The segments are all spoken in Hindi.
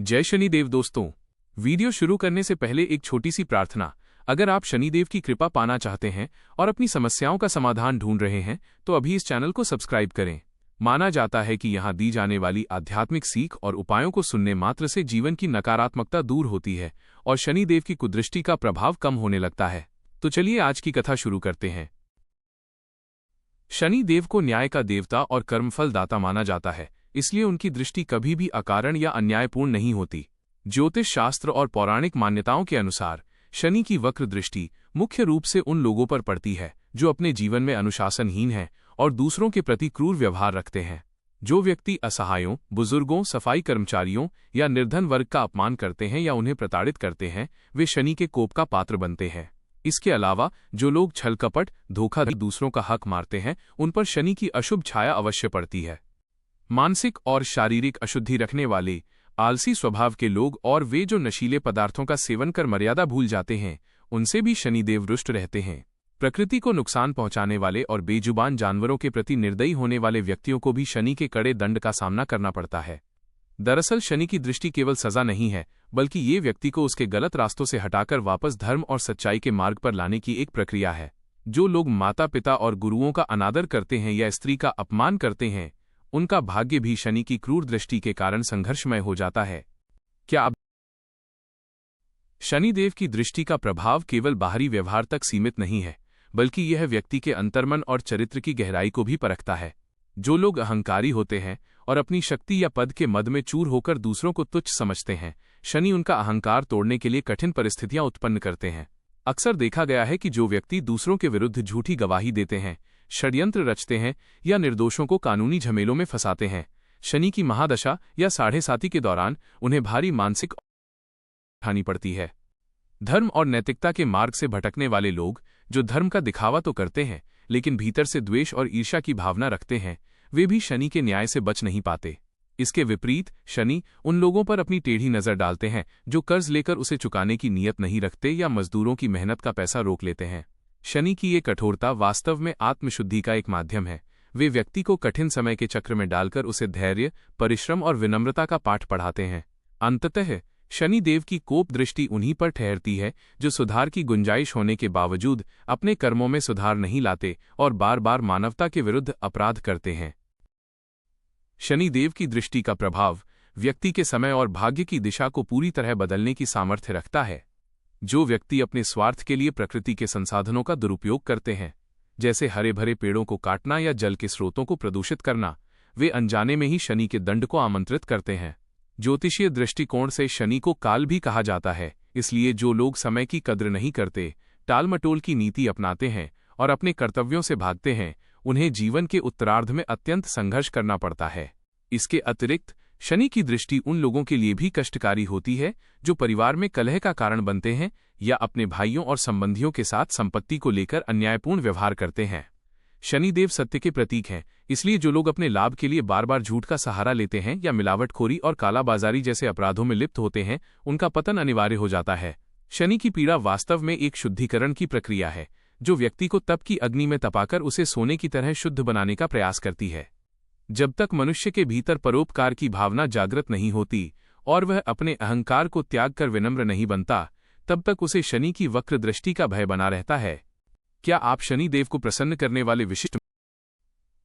जय शनिदेव दोस्तों। वीडियो शुरू करने से पहले एक छोटी सी प्रार्थना। अगर आप शनिदेव की कृपा पाना चाहते हैं और अपनी समस्याओं का समाधान ढूंढ रहे हैं तो अभी इस चैनल को सब्सक्राइब करें। माना जाता है कि यहाँ दी जाने वाली आध्यात्मिक सीख और उपायों को सुनने मात्र से जीवन की नकारात्मकता दूर होती है और शनिदेव की कुदृष्टि का प्रभाव कम होने लगता है। तो चलिए आज की कथा शुरू करते हैं। शनिदेव को न्याय का देवता और कर्मफल दाता माना जाता है, इसलिए उनकी दृष्टि कभी भी अकारण या अन्यायपूर्ण नहीं होती। ज्योतिष शास्त्र और पौराणिक मान्यताओं के अनुसार शनि की वक्र दृष्टि मुख्य रूप से उन लोगों पर पड़ती है जो अपने जीवन में अनुशासनहीन हैं और दूसरों के प्रति क्रूर व्यवहार रखते हैं। जो व्यक्ति असहायों, बुजुर्गों, सफाई कर्मचारियों या निर्धन वर्ग का अपमान करते हैं या उन्हें प्रताड़ित करते हैं, वे शनि के कोप का पात्र बनते हैं। इसके अलावा जो लोग छल कपट, धोखाधड़ी, दूसरों का हक मारते हैं, उन पर शनि की अशुभ छाया अवश्य पड़ती है। मानसिक और शारीरिक अशुद्धि रखने वाले, आलसी स्वभाव के लोग और वे जो नशीले पदार्थों का सेवन कर मर्यादा भूल जाते हैं, उनसे भी शनिदेव रुष्ट रहते हैं। प्रकृति को नुकसान पहुंचाने वाले और बेजुबान जानवरों के प्रति निर्दयी होने वाले व्यक्तियों को भी शनि के कड़े दंड का सामना करना पड़ता है। दरअसल शनि की दृष्टि केवल सजा नहीं है, बल्कि ये व्यक्ति को उसके गलत रास्तों से हटाकर वापस धर्म और सच्चाई के मार्ग पर लाने की एक प्रक्रिया है। जो लोग माता पिता और गुरुओं का अनादर करते हैं या स्त्री का अपमान करते हैं, उनका भाग्य भी शनि की क्रूर दृष्टि के कारण संघर्षमय हो जाता है। क्या आप शनिदेव की दृष्टि का प्रभाव केवल बाहरी व्यवहार तक सीमित नहीं है, बल्कि यह व्यक्ति के अंतर्मन और चरित्र की गहराई को भी परखता है। जो लोग अहंकारी होते हैं और अपनी शक्ति या पद के मद में चूर होकर दूसरों को तुच्छ समझते हैं, शनि उनका अहंकार तोड़ने के लिए कठिन परिस्थितियां उत्पन्न करते हैं। अक्सर देखा गया है कि जो व्यक्ति दूसरों के विरुद्ध झूठी गवाही देते हैं, षड्यंत्र रचते हैं या निर्दोषों को कानूनी झमेलों में फंसाते हैं, शनि की महादशा या साढ़े साती के दौरान उन्हें भारी मानसिक हानि पड़ती है। धर्म और नैतिकता के मार्ग से भटकने वाले लोग, जो धर्म का दिखावा तो करते हैं लेकिन भीतर से द्वेष और ईर्ष्या की भावना रखते हैं, वे भी शनि के न्याय से बच नहीं पाते। इसके विपरीत शनि उन लोगों पर अपनी टेढ़ी नजर डालते हैं जो कर्ज लेकर उसे चुकाने की नीयत नहीं रखते या मजदूरों की मेहनत का पैसा रोक लेते हैं। शनि की ये कठोरता वास्तव में आत्मशुद्धि का एक माध्यम है। वे व्यक्ति को कठिन समय के चक्र में डालकर उसे धैर्य, परिश्रम और विनम्रता का पाठ पढ़ाते हैं। अंततः शनि देव की कोप दृष्टि उन्हीं पर ठहरती है जो सुधार की गुंजाइश होने के बावजूद अपने कर्मों में सुधार नहीं लाते और बार बार मानवता के विरुद्ध अपराध करते हैं। शनिदेव की दृष्टि का प्रभाव व्यक्ति के समय और भाग्य की दिशा को पूरी तरह बदलने की सामर्थ्य रखता है। जो व्यक्ति अपने स्वार्थ के लिए प्रकृति के संसाधनों का दुरुपयोग करते हैं, जैसे हरे भरे पेड़ों को काटना या जल के स्रोतों को प्रदूषित करना, वे अनजाने में ही शनि के दंड को आमंत्रित करते हैं। ज्योतिषीय दृष्टिकोण से शनि को काल भी कहा जाता है, इसलिए जो लोग समय की कद्र नहीं करते, टालमटोल की नीति अपनाते हैं और अपने कर्तव्यों से भागते हैं, उन्हें जीवन के उत्तरार्ध में अत्यंत संघर्ष करना पड़ता है। इसके अतिरिक्त शनि की दृष्टि उन लोगों के लिए भी कष्टकारी होती है जो परिवार में कलह का कारण बनते हैं या अपने भाइयों और संबंधियों के साथ संपत्ति को लेकर अन्यायपूर्ण व्यवहार करते हैं। शनिदेव सत्य के प्रतीक हैं, इसलिए जो लोग अपने लाभ के लिए बार बार झूठ का सहारा लेते हैं या मिलावटखोरी और कालाबाजारी जैसे अपराधों में लिप्त होते हैं, उनका पतन अनिवार्य हो जाता है। शनि की पीड़ा वास्तव में एक शुद्धिकरण की प्रक्रिया है जो व्यक्ति को तप की अग्नि में तपाकर उसे सोने की तरह शुद्ध बनाने का प्रयास करती है। जब तक मनुष्य के भीतर परोपकार की भावना जागृत नहीं होती और वह अपने अहंकार को त्याग कर विनम्र नहीं बनता, तब तक उसे शनि की वक्र दृष्टि का भय बना रहता है। क्या आप शनिदेव को प्रसन्न करने वाले विशिष्ट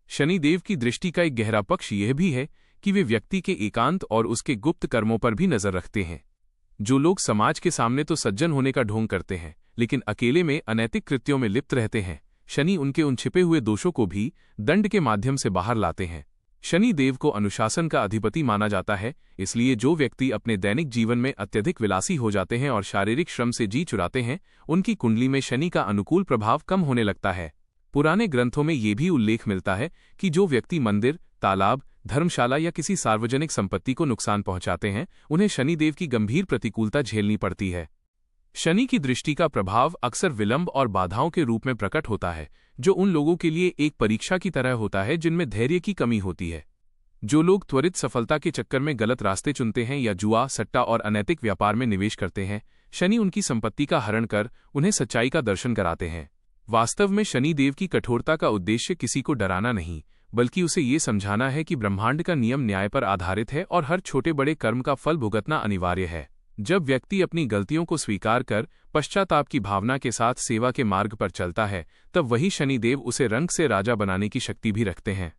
शनिदेव की दृष्टि का एक गहरा पक्ष यह भी है कि वे व्यक्ति के एकांत और उसके गुप्त कर्मों पर भी नजर रखते हैं। जो लोग समाज के सामने तो सज्जन होने का ढोंग करते हैं लेकिन अकेले में अनैतिक कृत्यों में लिप्त रहते हैं, शनि उनके उन छिपे हुए दोषों को भी दंड के माध्यम से बाहर लाते हैं। शनि देव को अनुशासन का अधिपति माना जाता है, इसलिए जो व्यक्ति अपने दैनिक जीवन में अत्यधिक विलासी हो जाते हैं और शारीरिक श्रम से जी चुराते हैं, उनकी कुंडली में शनि का अनुकूल प्रभाव कम होने लगता है। पुराने ग्रंथों में ये भी उल्लेख मिलता है कि जो व्यक्ति मंदिर, तालाब, धर्मशाला या किसी सार्वजनिक संपत्ति को नुकसान पहुंचाते हैं, उन्हें शनिदेव की गंभीर प्रतिकूलता झेलनी पड़ती है। शनि की दृष्टि का प्रभाव अक्सर विलंब और बाधाओं के रूप में प्रकट होता है, जो उन लोगों के लिए एक परीक्षा की तरह होता है जिनमें धैर्य की कमी होती है। जो लोग त्वरित सफलता के चक्कर में गलत रास्ते चुनते हैं या जुआ, सट्टा और अनैतिक व्यापार में निवेश करते हैं, शनि उनकी संपत्ति का हरण कर उन्हें सच्चाई का दर्शन कराते हैं। वास्तव में शनिदेव की कठोरता का उद्देश्य किसी को डराना नहीं, बल्कि उसे ये समझाना है कि ब्रह्मांड का नियम न्याय पर आधारित है और हर छोटे बड़े कर्म का फल भुगतना अनिवार्य है। जब व्यक्ति अपनी गलतियों को स्वीकार कर पश्चाताप की भावना के साथ सेवा के मार्ग पर चलता है, तब वही शनिदेव उसे रंग से राजा बनाने की शक्ति भी रखते हैं।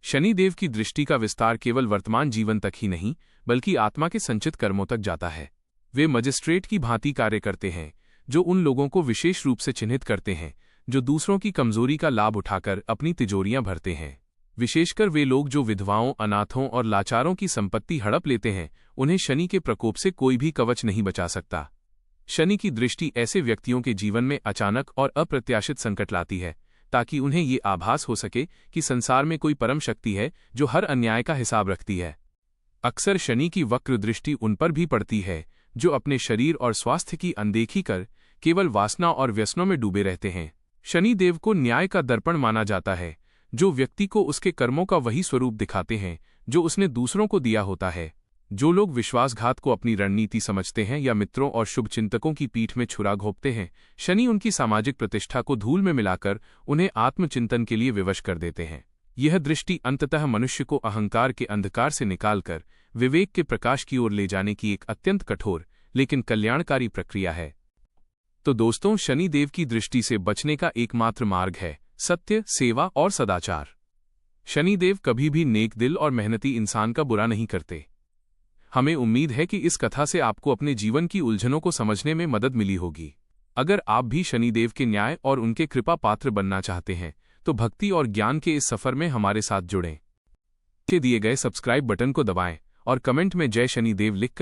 शनिदेव की दृष्टि का विस्तार केवल वर्तमान जीवन तक ही नहीं, बल्कि आत्मा के संचित कर्मों तक जाता है। वे मजिस्ट्रेट की भांति कार्य करते हैं, जो उन लोगों को विशेष रूप से चिन्हित करते हैं जो दूसरों की कमजोरी का लाभ उठाकर अपनी तिजोरियां भरते हैं। विशेषकर वे लोग जो विधवाओं, अनाथों और लाचारों की संपत्ति हड़प लेते हैं, उन्हें शनि के प्रकोप से कोई भी कवच नहीं बचा सकता। शनि की दृष्टि ऐसे व्यक्तियों के जीवन में अचानक और अप्रत्याशित संकट लाती है, ताकि उन्हें ये आभास हो सके कि संसार में कोई परम शक्ति है जो हर अन्याय का हिसाब रखती है। अक्सर शनि की वक्र दृष्टि उन पर भी पड़ती है जो अपने शरीर और स्वास्थ्य की अनदेखी कर केवल वासना और व्यसनों में डूबे रहते हैं। शनिदेव को न्याय का दर्पण माना जाता है, जो व्यक्ति को उसके कर्मों का वही स्वरूप दिखाते हैं जो उसने दूसरों को दिया होता है। जो लोग विश्वासघात को अपनी रणनीति समझते हैं या मित्रों और शुभचिंतकों की पीठ में छुरा घोंपते हैं, शनि उनकी सामाजिक प्रतिष्ठा को धूल में मिलाकर उन्हें आत्मचिंतन के लिए विवश कर देते हैं। यह दृष्टि अंततः मनुष्य को अहंकार के अंधकार से निकालकर विवेक के प्रकाश की ओर ले जाने की एक अत्यंत कठोर लेकिन कल्याणकारी प्रक्रिया है। तो दोस्तों, शनिदेव की दृष्टि से बचने का एकमात्र मार्ग है सत्य, सेवा और सदाचार। शनिदेव कभी भी नेक दिल और मेहनती इंसान का बुरा नहीं करते। हमें उम्मीद है कि इस कथा से आपको अपने जीवन की उलझनों को समझने में मदद मिली होगी। अगर आप भी शनिदेव के न्याय और उनके कृपा पात्र बनना चाहते हैं, तो भक्ति और ज्ञान के इस सफर में हमारे साथ जुड़ें। नीचे दिए गए सब्सक्राइब बटन को दबाएं और कमेंट में जय शनिदेव लिखकर